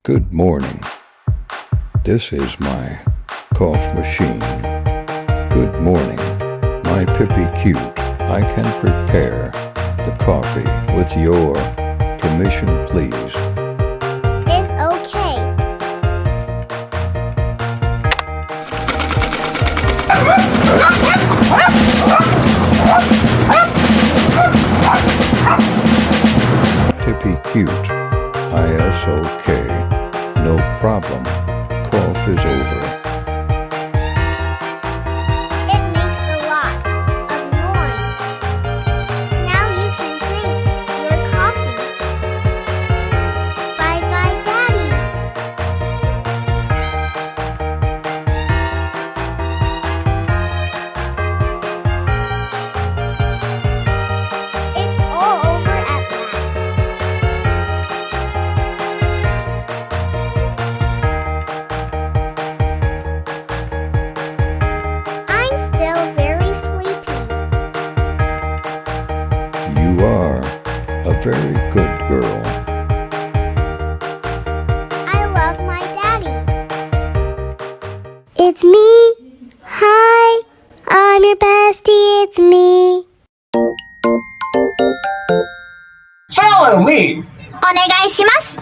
Good morning. This is my cough machine. Good morning, my Pipi cute. I can prepare the coffee with your permission, please. It's okay. Pipi cute. I-S-O-K. No problem. Cough is over. It makes a lot of noise. Now you can drink your coffee. Bye-bye, Daddy. It's all over at last. I'm still very sleepy. You are a very good girl. I love my daddy. It's me. Hi. I'm your bestie. It's me. Follow me! お願いします。